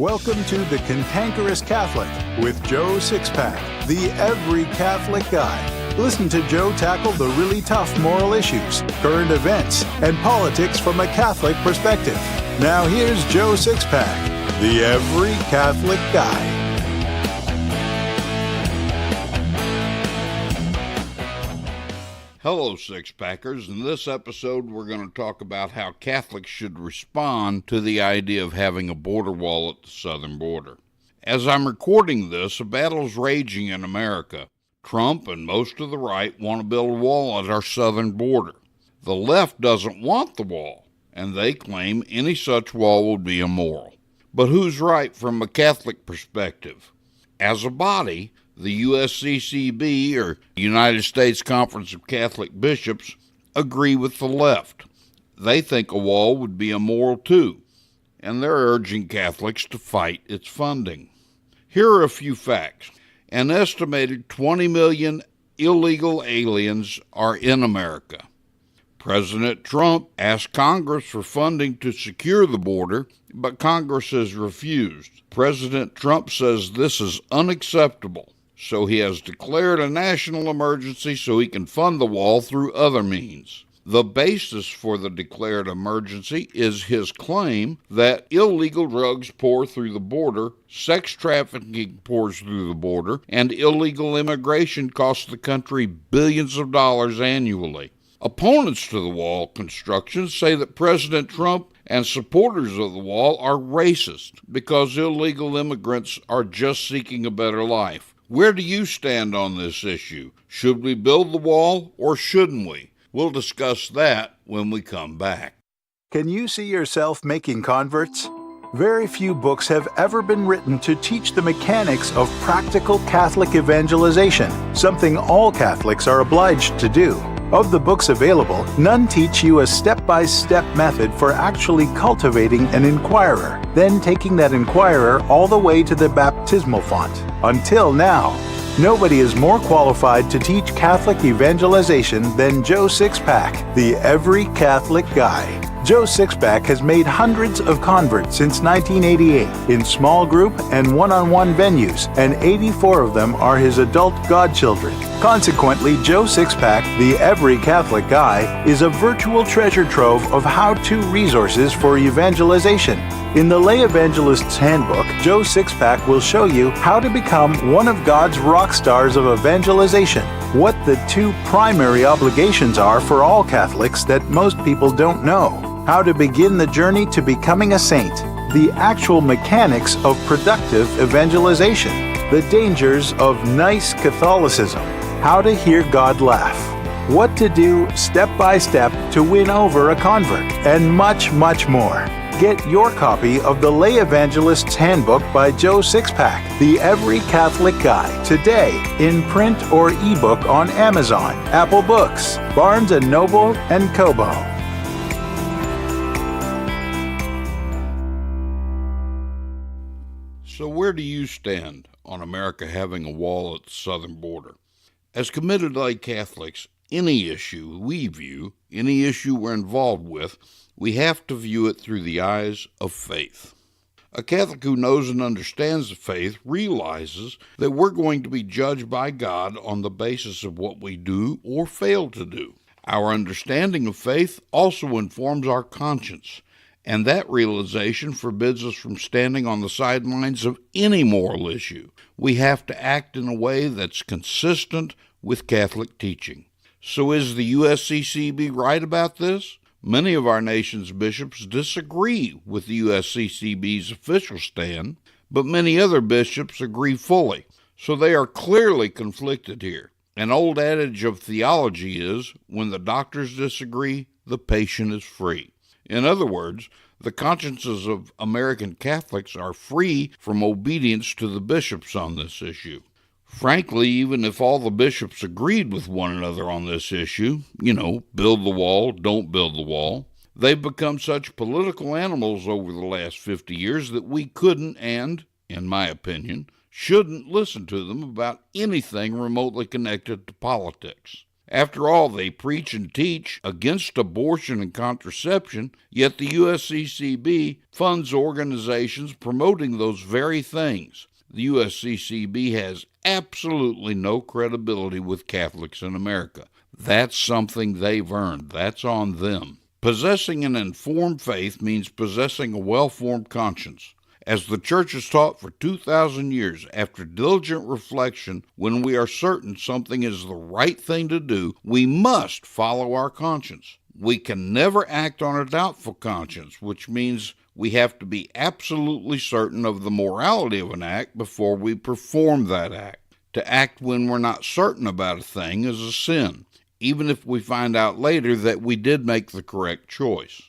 Welcome to The Cantankerous Catholic with Joe Sixpack, the every Catholic guy. Listen to Joe tackle the really tough moral issues, current events, and politics from a Catholic perspective. Now here's Joe Sixpack, the every Catholic guy. Hello, Six-Packers. In this episode, we're going to talk about how Catholics should respond to the idea of having a border wall at the southern border. As I'm recording this, a battle is raging in America. Trump and most of the right want to build a wall at our southern border. The left doesn't want the wall, and they claim any such wall would be immoral. But who's right from a Catholic perspective? As a body, the USCCB, or United States Conference of Catholic Bishops, agree with the left. They think a wall would be immoral too, and they're urging Catholics to fight its funding. Here are a few facts. An estimated 20 million illegal aliens are in America. President Trump asked Congress for funding to secure the border, but Congress has refused. President Trump says this is unacceptable. So he has declared a national emergency so he can fund the wall through other means. The basis for the declared emergency is his claim that illegal drugs pour through the border, sex trafficking pours through the border, and illegal immigration costs the country billions of dollars annually. Opponents to the wall construction say that President Trump and supporters of the wall are racist because illegal immigrants are just seeking a better life. Where do you stand on this issue? Should we build the wall or shouldn't we? We'll discuss that when we come back. Can you see yourself making converts? Very few books have ever been written to teach the mechanics of practical Catholic evangelization, something all Catholics are obliged to do. Of the books available, none teach you a step-by-step method for actually cultivating an inquirer, then taking that inquirer all the way to the baptismal font. Until now, nobody is more qualified to teach Catholic evangelization than Joe Sixpack, the every Catholic guy. Joe Sixpack has made hundreds of converts since 1988 in small group and one-on-one venues, and 84 of them are his adult godchildren. Consequently, Joe Sixpack, the every Catholic guy, is a virtual treasure trove of how-to resources for evangelization. In the Lay Evangelist's Handbook, Joe Sixpack will show you how to become one of God's rock stars of evangelization, what the two primary obligations are for all Catholics that most people don't know, how to begin the journey to becoming a saint, the actual mechanics of productive evangelization, the dangers of nice Catholicism, how to hear God laugh, what to do step by step to win over a convert, and much, much more. Get your copy of the Lay Evangelist's Handbook by Joe Sixpack, the every Catholic guy, today in print or ebook on Amazon, Apple Books, Barnes & Noble, and Kobo. So where do you stand on America having a wall at the southern border? As committed lay Catholics, any issue we view, any issue we're involved with, we have to view it through the eyes of faith. A Catholic who knows and understands the faith realizes that we're going to be judged by God on the basis of what we do or fail to do. Our understanding of faith also informs our conscience, and that realization forbids us from standing on the sidelines of any moral issue. We have to act in a way that's consistent with Catholic teaching. So is the USCCB right about this? Many of our nation's bishops disagree with the USCCB's official stand, but many other bishops agree fully. So they are clearly conflicted here. An old adage of theology is, when the doctors disagree, the patient is free. In other words, the consciences of American Catholics are free from obedience to the bishops on this issue. Frankly, even if all the bishops agreed with one another on this issue, build the wall, don't build the wall, they've become such political animals over the last 50 years that we couldn't and, in my opinion, shouldn't listen to them about anything remotely connected to politics. After all, they preach and teach against abortion and contraception, yet the USCCB funds organizations promoting those very things. The USCCB has absolutely no credibility with Catholics in America. That's something they've earned. That's on them. Possessing an informed faith means possessing a well-formed conscience. As the Church has taught for 2,000 years, after diligent reflection, when we are certain something is the right thing to do, we must follow our conscience. We can never act on a doubtful conscience, which means we have to be absolutely certain of the morality of an act before we perform that act. To act when we're not certain about a thing is a sin, even if we find out later that we did make the correct choice.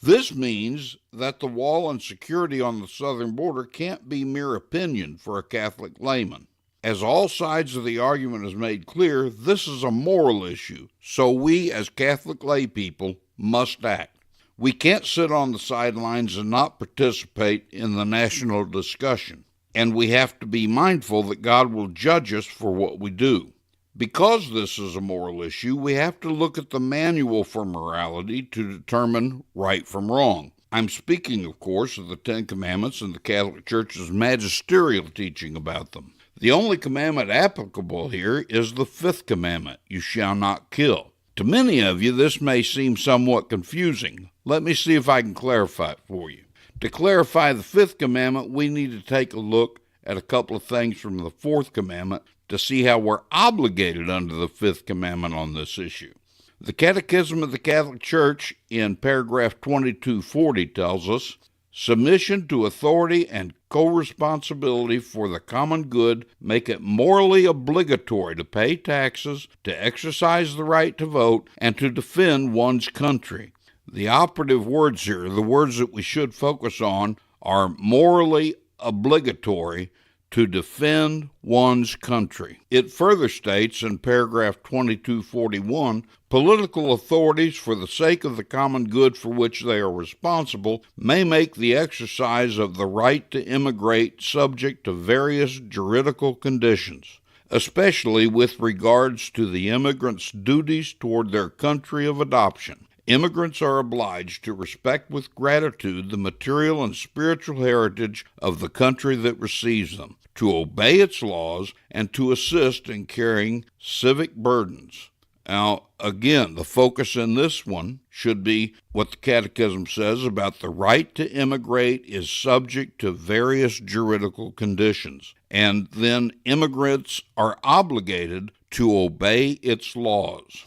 This means that the wall and security on the southern border can't be mere opinion for a Catholic layman. As all sides of the argument has made clear, this is a moral issue, so we as Catholic lay people must act. We can't sit on the sidelines and not participate in the national discussion, and we have to be mindful that God will judge us for what we do. Because this is a moral issue, we have to look at the manual for morality to determine right from wrong. I'm speaking, of course, of the Ten Commandments and the Catholic Church's magisterial teaching about them. The only commandment applicable here is the fifth commandment, you shall not kill. To many of you, this may seem somewhat confusing. Let me see if I can clarify it for you. To clarify the fifth commandment, we need to take a look at a couple of things from the fourth commandment to see how we're obligated under the fifth commandment on this issue. The Catechism of the Catholic Church in paragraph 2240 tells us, submission to authority and co-responsibility for the common good make it morally obligatory to pay taxes, to exercise the right to vote, and to defend one's country. The operative words here, the words that we should focus on, are morally obligatory to defend one's country. It further states in paragraph 2241, political authorities, for the sake of the common good for which they are responsible, may make the exercise of the right to immigrate subject to various juridical conditions, especially with regards to the immigrant's duties toward their country of adoption. Immigrants are obliged to respect with gratitude the material and spiritual heritage of the country that receives them, to obey its laws, and to assist in carrying civic burdens. Now, again, the focus in this one should be what the Catechism says about the right to immigrate is subject to various juridical conditions, and then immigrants are obligated to obey its laws.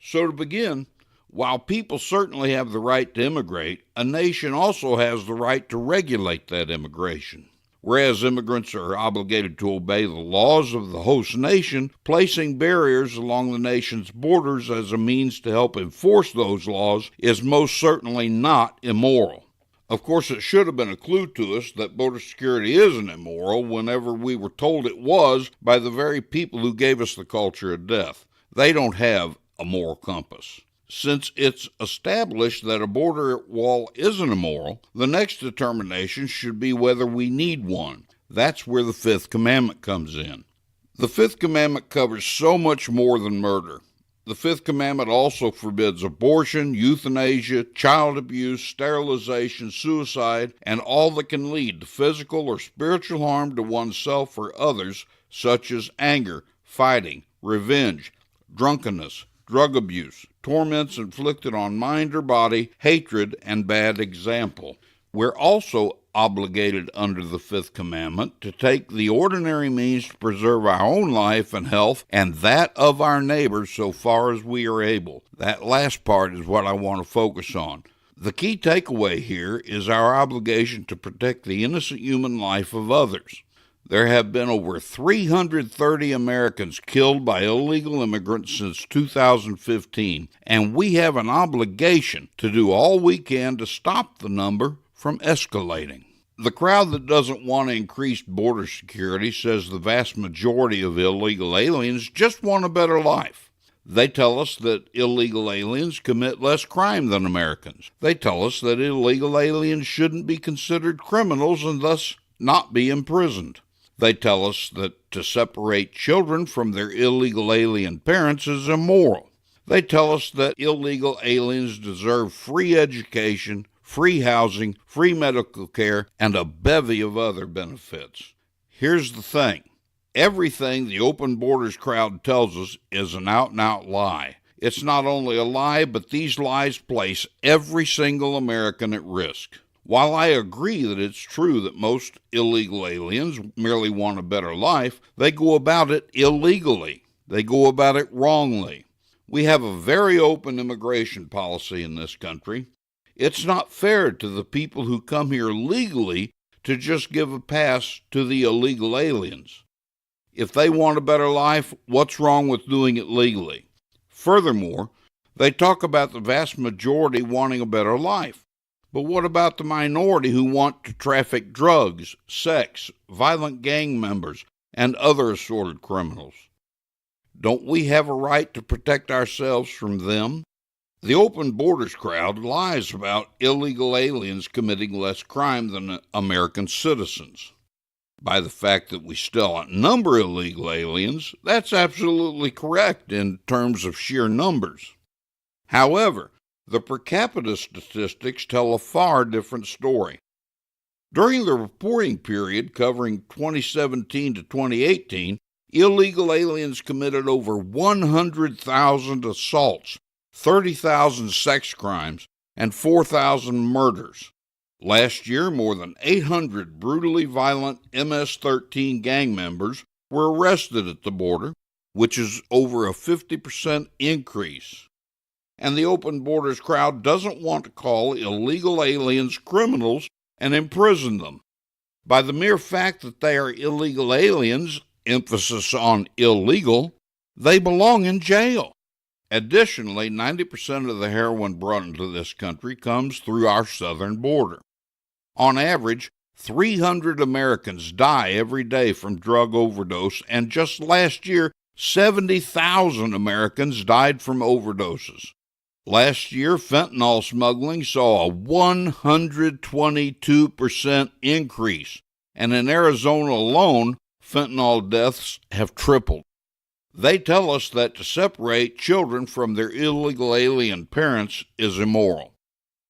So to begin, while people certainly have the right to immigrate, a nation also has the right to regulate that immigration. Whereas immigrants are obligated to obey the laws of the host nation, placing barriers along the nation's borders as a means to help enforce those laws is most certainly not immoral. Of course, it should have been a clue to us that border security isn't immoral whenever we were told it was by the very people who gave us the culture of death. They don't have a moral compass. Since it's established that a border wall isn't immoral, the next determination should be whether we need one. That's where the fifth commandment comes in. The fifth commandment covers so much more than murder. The fifth commandment also forbids abortion, euthanasia, child abuse, sterilization, suicide, and all that can lead to physical or spiritual harm to oneself or others, such as anger, fighting, revenge, drunkenness, drug abuse, torments inflicted on mind or body, hatred, and bad example. We're also obligated under the fifth commandment to take the ordinary means to preserve our own life and health and that of our neighbors so far as we are able. That last part is what I want to focus on. The key takeaway here is our obligation to protect the innocent human life of others. There have been over 330 Americans killed by illegal immigrants since 2015, and we have an obligation to do all we can to stop the number from escalating. The crowd that doesn't want increased border security says the vast majority of illegal aliens just want a better life. They tell us that illegal aliens commit less crime than Americans. They tell us that illegal aliens shouldn't be considered criminals and thus not be imprisoned. They tell us that to separate children from their illegal alien parents is immoral. They tell us that illegal aliens deserve free education, free housing, free medical care, and a bevy of other benefits. Here's the thing. Everything the open borders crowd tells us is an out-and-out lie. It's not only a lie, but these lies place every single American at risk. While I agree that it's true that most illegal aliens merely want a better life, they go about it illegally. They go about it wrongly. We have a very open immigration policy in this country. It's not fair to the people who come here legally to just give a pass to the illegal aliens. If they want a better life, what's wrong with doing it legally? Furthermore, they talk about the vast majority wanting a better life. But what about the minority who want to traffic drugs, sex, violent gang members, and other assorted criminals? Don't we have a right to protect ourselves from them? The open borders crowd lies about illegal aliens committing less crime than American citizens. By the fact that we still outnumber illegal aliens, that's absolutely correct in terms of sheer numbers. However, the per capita statistics tell a far different story. During the reporting period covering 2017 to 2018, illegal aliens committed over 100,000 assaults, 30,000 sex crimes, and 4,000 murders. Last year, more than 800 brutally violent MS-13 gang members were arrested at the border, which is over a 50% increase. And the open borders crowd doesn't want to call illegal aliens criminals and imprison them. By the mere fact that they are illegal aliens, emphasis on illegal, they belong in jail. Additionally, 90% of the heroin brought into this country comes through our southern border. On average, 300 Americans die every day from drug overdose, and just last year, 70,000 Americans died from overdoses. Last year, fentanyl smuggling saw a 122% increase, and in Arizona alone, fentanyl deaths have tripled. They tell us that to separate children from their illegal alien parents is immoral.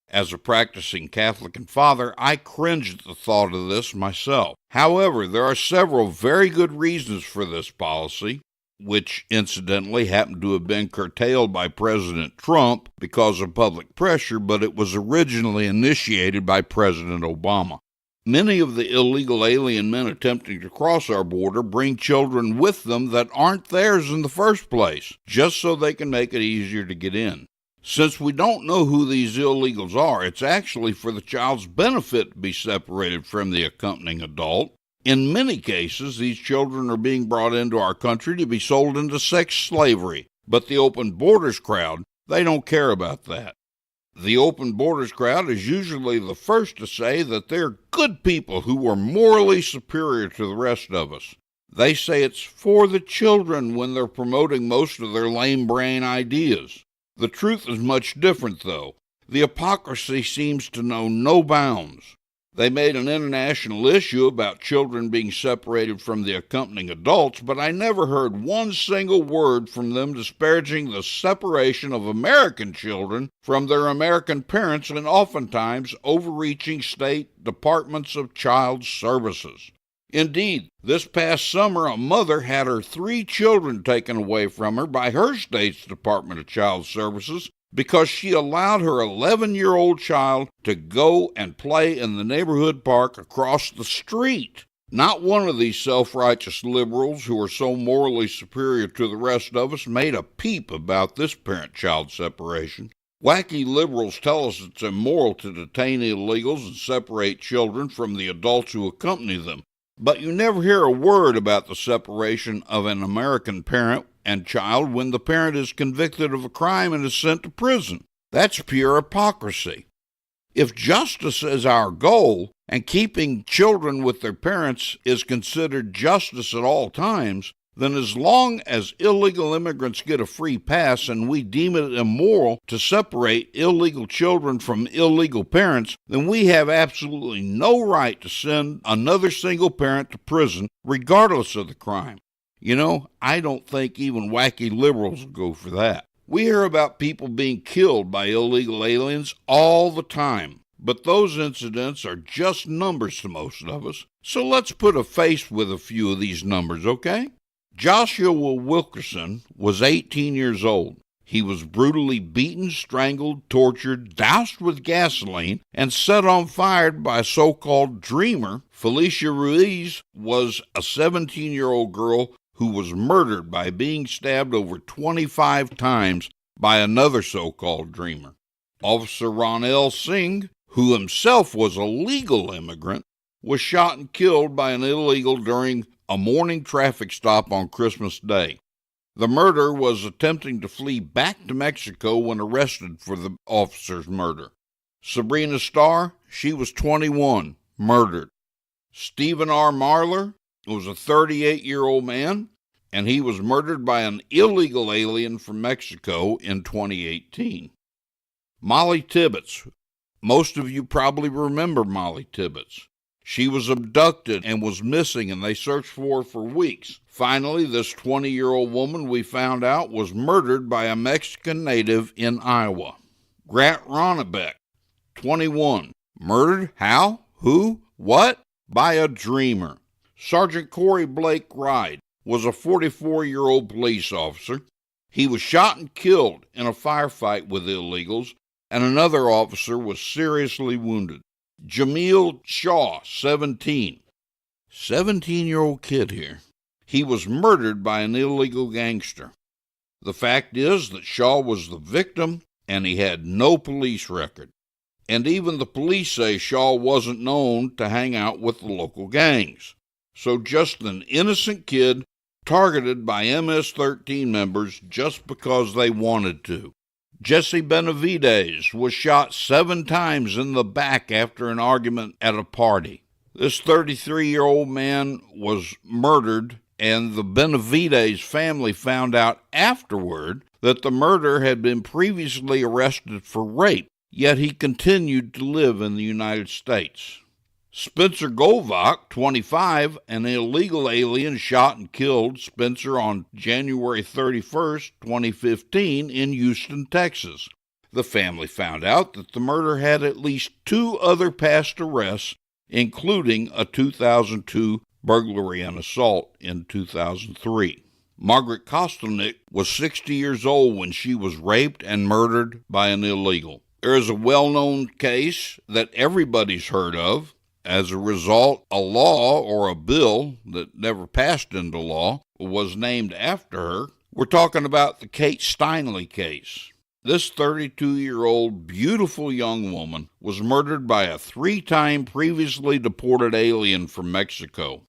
As a practicing Catholic and father, I cringe at the thought of this myself. However, there are several very good reasons for this policy, which incidentally happened to have been curtailed by President Trump because of public pressure, but it was originally initiated by President Obama. Many of the illegal alien men attempting to cross our border bring children with them that aren't theirs in the first place, just so they can make it easier to get in. Since we don't know who these illegals are, it's actually for the child's benefit to be separated from the accompanying adult. In many cases, these children are being brought into our country to be sold into sex slavery, but the open borders crowd, they don't care about that. The open borders crowd is usually the first to say that they're good people who are morally superior to the rest of us. They say it's for the children when they're promoting most of their lame brain ideas. The truth is much different, though. The hypocrisy seems to know no bounds. They made an international issue about children being separated from the accompanying adults, but I never heard one single word from them disparaging the separation of American children from their American parents and oftentimes overreaching state departments of child services. Indeed, this past summer, a mother had her 3 children taken away from her by her state's Department of Child Services because she allowed her 11-year-old child to go and play in the neighborhood park across the street. Not one of these self-righteous liberals who are so morally superior to the rest of us made a peep about this parent-child separation. Wacky liberals tell us it's immoral to detain illegals and separate children from the adults who accompany them. But you never hear a word about the separation of an American parent and child when the parent is convicted of a crime and is sent to prison. That's pure hypocrisy. If justice is our goal, and keeping children with their parents is considered justice at all times, then as long as illegal immigrants get a free pass and we deem it immoral to separate illegal children from illegal parents, then we have absolutely no right to send another single parent to prison, regardless of the crime. You know, I don't think even wacky liberals will go for that. We hear about people being killed by illegal aliens all the time, but those incidents are just numbers to most of us. So let's put a face with a few of these numbers, okay? Joshua Wilkerson was 18 years old. He was brutally beaten, strangled, tortured, doused with gasoline, and set on fire by a so-called dreamer. Felicia Ruiz was a 17-year-old girl who was murdered by being stabbed over 25 times by another so-called dreamer. Officer Ronell Singh, who himself was a legal immigrant, was shot and killed by an illegal during a morning traffic stop on Christmas Day. The murderer was attempting to flee back to Mexico when arrested for the officer's murder. Sabrina Starr, she was 21, murdered. Stephen R. Marler was a 38-year-old man, and he was murdered by an illegal alien from Mexico in 2018. Molly Tibbetts. Most of you probably remember Molly Tibbetts. She was abducted and was missing, and they searched for her for weeks. Finally, this 20-year-old woman, we found out, was murdered by a Mexican native in Iowa. Grant Ronnebeck, 21. Murdered? How? Who? What? By a dreamer. Sergeant Corey Blake Ride was a 44-year-old police officer. He was shot and killed in a firefight with illegals, and another officer was seriously wounded. Jameel Shaw, 17. 17-year-old kid here. He was murdered by an illegal gangster. The fact is that Shaw was the victim, and he had no police record. And even the police say Shaw wasn't known to hang out with the local gangs. So just an innocent kid targeted by MS-13 members just because they wanted to. Jesse Benavides was shot 7 times in the back after an argument at a party. This 33-year-old man was murdered, and the Benavides family found out afterward that the murderer had been previously arrested for rape, yet he continued to live in the United States. Spencer Golvach, 25, an illegal alien shot and killed Spencer on January 31st, 2015 in Houston, Texas. The family found out that the murderer had at least 2 other past arrests, including a 2002 burglary and assault in 2003. Margaret Kostelnick was 60 years old when she was raped and murdered by an illegal. There is a well-known case that everybody's heard of. As a result, a law or a bill that never passed into law was named after her. We're talking about the Kate Steinle case. This 32-year-old beautiful young woman was murdered by a 3-time previously deported alien from Mexico.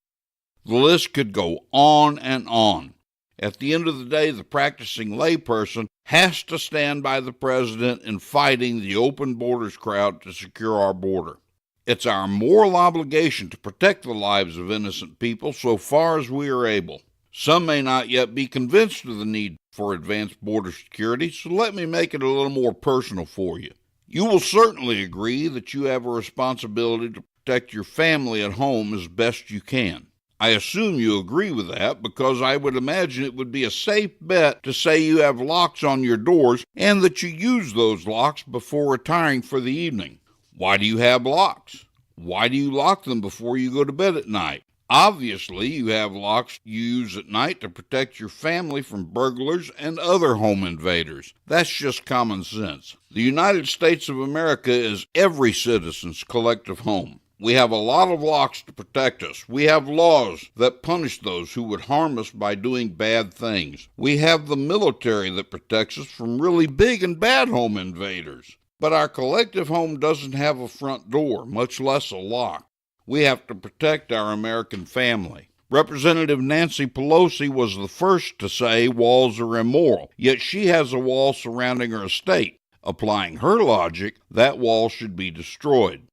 The list could go on and on. At the end of the day, the practicing layperson has to stand by the president in fighting the open borders crowd to secure our border. It's our moral obligation to protect the lives of innocent people so far as we are able. Some may not yet be convinced of the need for advanced border security, so let me make it a little more personal for you. You will certainly agree that you have a responsibility to protect your family at home as best you can. I assume you agree with that because I would imagine it would be a safe bet to say you have locks on your doors and that you use those locks before retiring for the evening. Why do you have locks? Why do you lock them before you go to bed at night? Obviously, you have locks you use at night to protect your family from burglars and other home invaders. That's just common sense. The United States of America is every citizen's collective home. We have a lot of locks to protect us. We have laws that punish those who would harm us by doing bad things. We have the military that protects us from really big and bad home invaders. But our collective home doesn't have a front door, much less a lock. We have to protect our American family. Representative Nancy Pelosi was the first to say walls are immoral, yet she has a wall surrounding her estate. Applying her logic, that wall should be destroyed.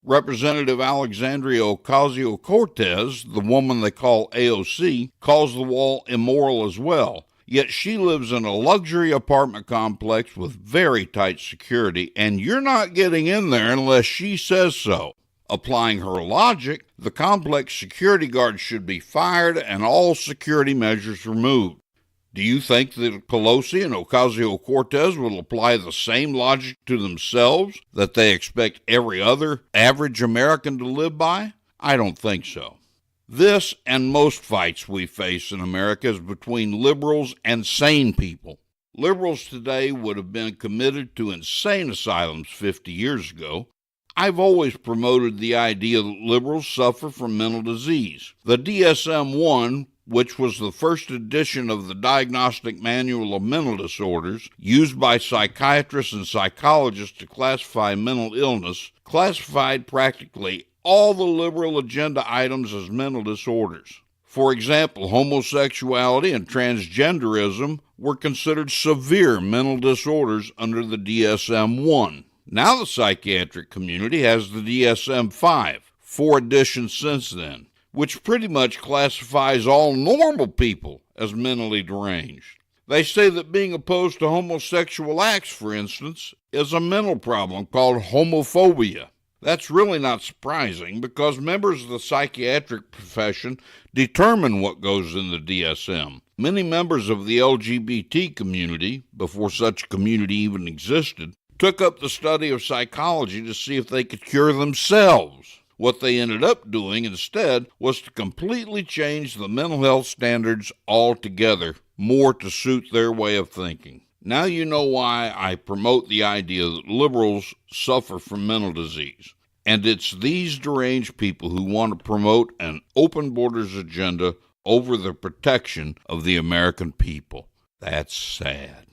Representative Alexandria Ocasio-Cortez, the woman they call AOC, calls the wall immoral as well. Yet she lives in a luxury apartment complex with very tight security, and you're not getting in there unless she says so. Applying her logic, the complex security guards should be fired and all security measures removed. Do you think that Pelosi and Ocasio-Cortez will apply the same logic to themselves that they expect every other average American to live by? I don't think so. This and most fights we face in America is between liberals and sane people. Liberals today would have been committed to insane asylums 50 years ago. I've always promoted the idea that liberals suffer from mental disease. The DSM-1, which was the first edition of the Diagnostic Manual of Mental Disorders, used by psychiatrists and psychologists to classify mental illness, classified practically all the liberal agenda items as mental disorders. For example, homosexuality and transgenderism were considered severe mental disorders under the DSM-1. Now the psychiatric community has the DSM-5, 4 editions since then, which pretty much classifies all normal people as mentally deranged. They say that being opposed to homosexual acts, for instance, is a mental problem called homophobia. That's really not surprising because members of the psychiatric profession determine what goes in the DSM. Many members of the LGBT community, before such community even existed, took up the study of psychology to see if they could cure themselves. What they ended up doing instead was to completely change the mental health standards altogether, more to suit their way of thinking. Now you know why I promote the idea that liberals suffer from mental disease. And it's these deranged people who want to promote an open borders agenda over the protection of the American people. That's sad.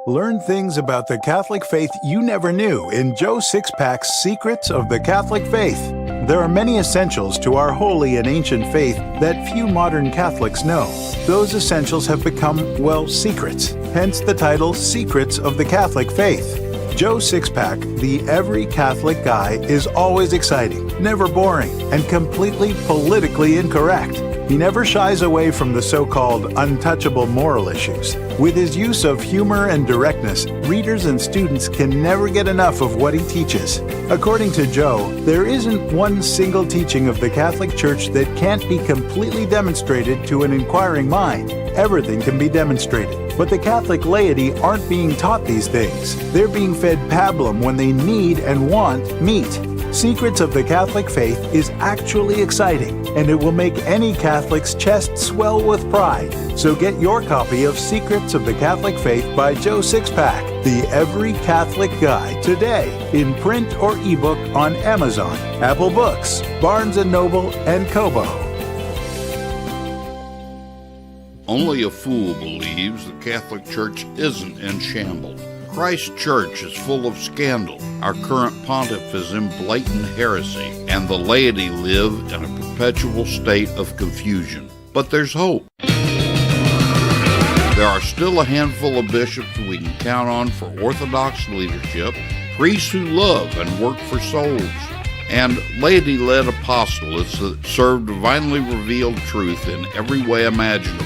Learn things about the Catholic faith you never knew in Joe Sixpack's Secrets of the Catholic Faith. There are many essentials to our holy and ancient faith that few modern Catholics know. Those essentials have become, well, secrets, hence the title Secrets of the Catholic Faith. Joe Sixpack, the Every Catholic Guy, is always exciting, never boring, and completely politically incorrect. He never shies away from the so-called untouchable moral issues. With his use of humor and directness, readers and students can never get enough of what he teaches. According to Joe, there isn't one single teaching of the Catholic Church that can't be completely demonstrated to an inquiring mind. Everything can be demonstrated. But the Catholic laity aren't being taught these things. They're being fed pablum when they need and want meat. Secrets of the Catholic Faith is actually exciting, and it will make any Catholic's chest swell with pride. So get your copy of Secrets of the Catholic Faith by Joe Sixpack, the Every Catholic Guy, today in print or ebook on Amazon, Apple Books, Barnes & Noble, and Kobo. Only a fool believes the Catholic Church isn't in shambles. Christ's church is full of scandal. Our current pontiff is in blatant heresy, and the laity live in a perpetual state of confusion. But there's hope. There are still a handful of bishops we can count on for orthodox leadership, priests who love and work for souls, and laity-led apostolates that serve divinely revealed truth in every way imaginable.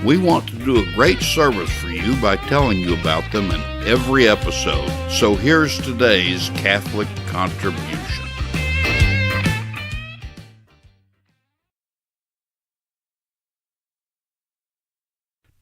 We want to do a great service for you by telling you about them in every episode. So here's today's Catholic contribution.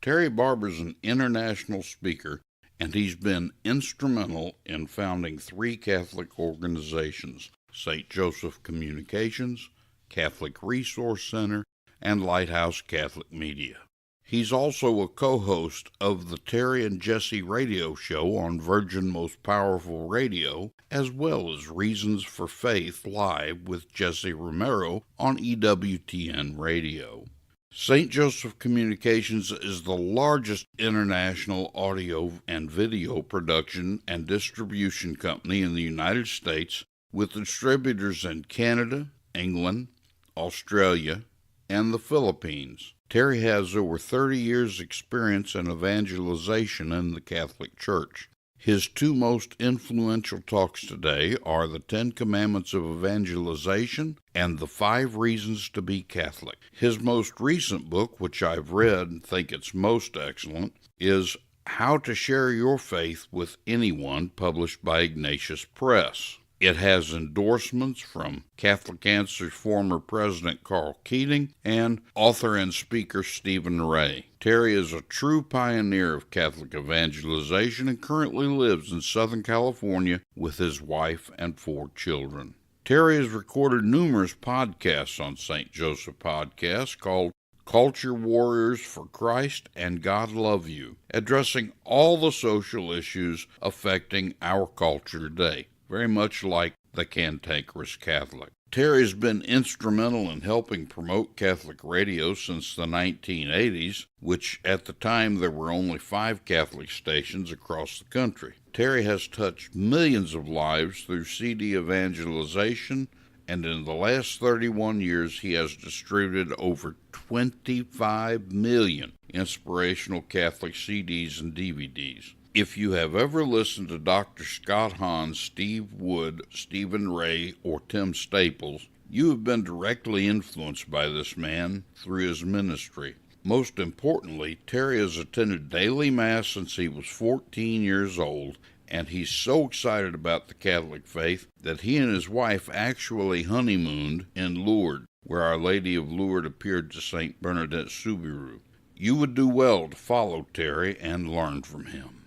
Terry Barber is an international speaker, and he's been instrumental in founding 3 Catholic organizations: St. Joseph Communications, Catholic Resource Center, and Lighthouse Catholic Media. He's also a co-host of the Terry and Jesse radio show on Virgin Most Powerful Radio, as well as Reasons for Faith Live with Jesse Romero on EWTN Radio. St. Joseph Communications is the largest international audio and video production and distribution company in the United States, with distributors in Canada, England, Australia, and the Philippines. Terry has over 30 years' experience in evangelization in the Catholic Church. His 2 most influential talks today are the 10 Commandments of Evangelization and the 5 Reasons to be Catholic. His most recent book, which I've read and think it's most excellent, is How to Share Your Faith with Anyone, published by Ignatius Press. It has endorsements from Catholic Answers former President Carl Keating and author and speaker Stephen Ray. Terry is a true pioneer of Catholic evangelization and currently lives in Southern California with his wife and 4 children. Terry has recorded numerous podcasts on St. Joseph Podcast called Culture Warriors for Christ and God Love You, addressing all the social issues affecting our culture today, very much like the Cantankerous Catholic. Terry has been instrumental in helping promote Catholic radio since the 1980s, which at the time there were only 5 Catholic stations across the country. Terry has touched millions of lives through CD evangelization, and in the last 31 years he has distributed over 25 million inspirational Catholic CDs and DVDs. If you have ever listened to Dr. Scott Hahn, Steve Wood, Stephen Ray, or Tim Staples, you have been directly influenced by this man through his ministry. Most importantly, Terry has attended daily Mass since he was 14 years old, and he's so excited about the Catholic faith that he and his wife actually honeymooned in Lourdes, where Our Lady of Lourdes appeared to St. Bernadette Soubirous. You would do well to follow Terry and learn from him.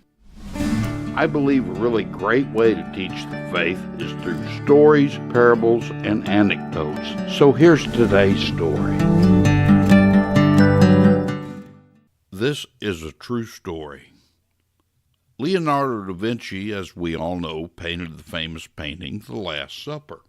I believe a really great way to teach the faith is through stories, parables, and anecdotes. So here's today's story. This is a true story. Leonardo da Vinci, as we all know, painted the famous painting, The Last Supper.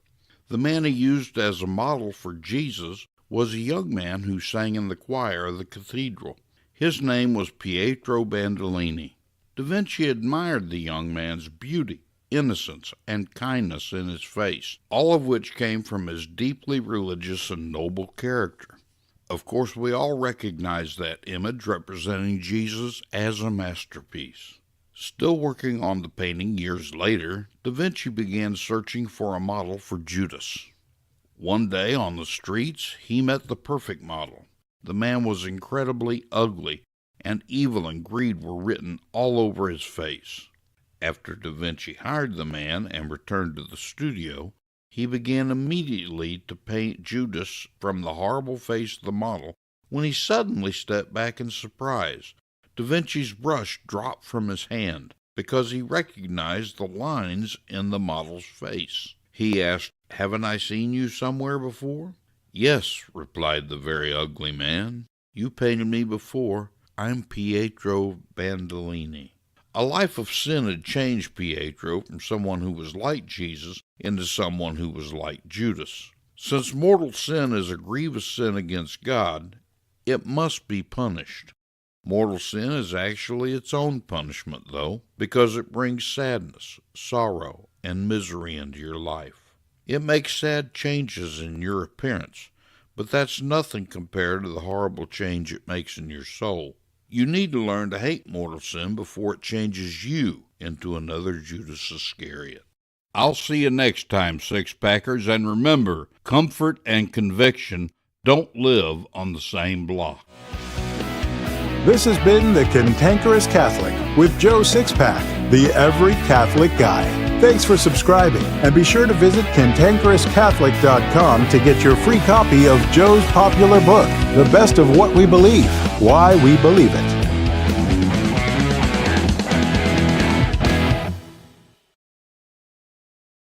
The man he used as a model for Jesus was a young man who sang in the choir of the cathedral. His name was Pietro Bandolini. Da Vinci admired the young man's beauty, innocence, and kindness in his face, all of which came from his deeply religious and noble character. Of course, we all recognize that image representing Jesus as a masterpiece. Still working on the painting years later, Da Vinci began searching for a model for Judas. One day on the streets, he met the perfect model. The man was incredibly ugly, and evil and greed were written all over his face. After Da Vinci hired the man and returned to the studio, he began immediately to paint Judas from the horrible face of the model when he suddenly stepped back in surprise. Da Vinci's brush dropped from his hand because he recognized the lines in the model's face. He asked, "Haven't I seen you somewhere before?" "Yes," replied the very ugly man. "You painted me before. I'm Pietro Bandolini." A life of sin had changed Pietro from someone who was like Jesus into someone who was like Judas. Since mortal sin is a grievous sin against God, it must be punished. Mortal sin is actually its own punishment, though, because it brings sadness, sorrow, and misery into your life. It makes sad changes in your appearance, but that's nothing compared to the horrible change it makes in your soul. You need to learn to hate mortal sin before it changes you into another Judas Iscariot. I'll see you next time, Sixpackers, and remember, comfort and conviction don't live on the same block. This has been The Cantankerous Catholic with Joe Sixpack, the Every Catholic Guy. Thanks for subscribing, and be sure to visit cantankerouscatholic.com to get your free copy of Joe's popular book, The Best of What We Believe, Why We Believe It.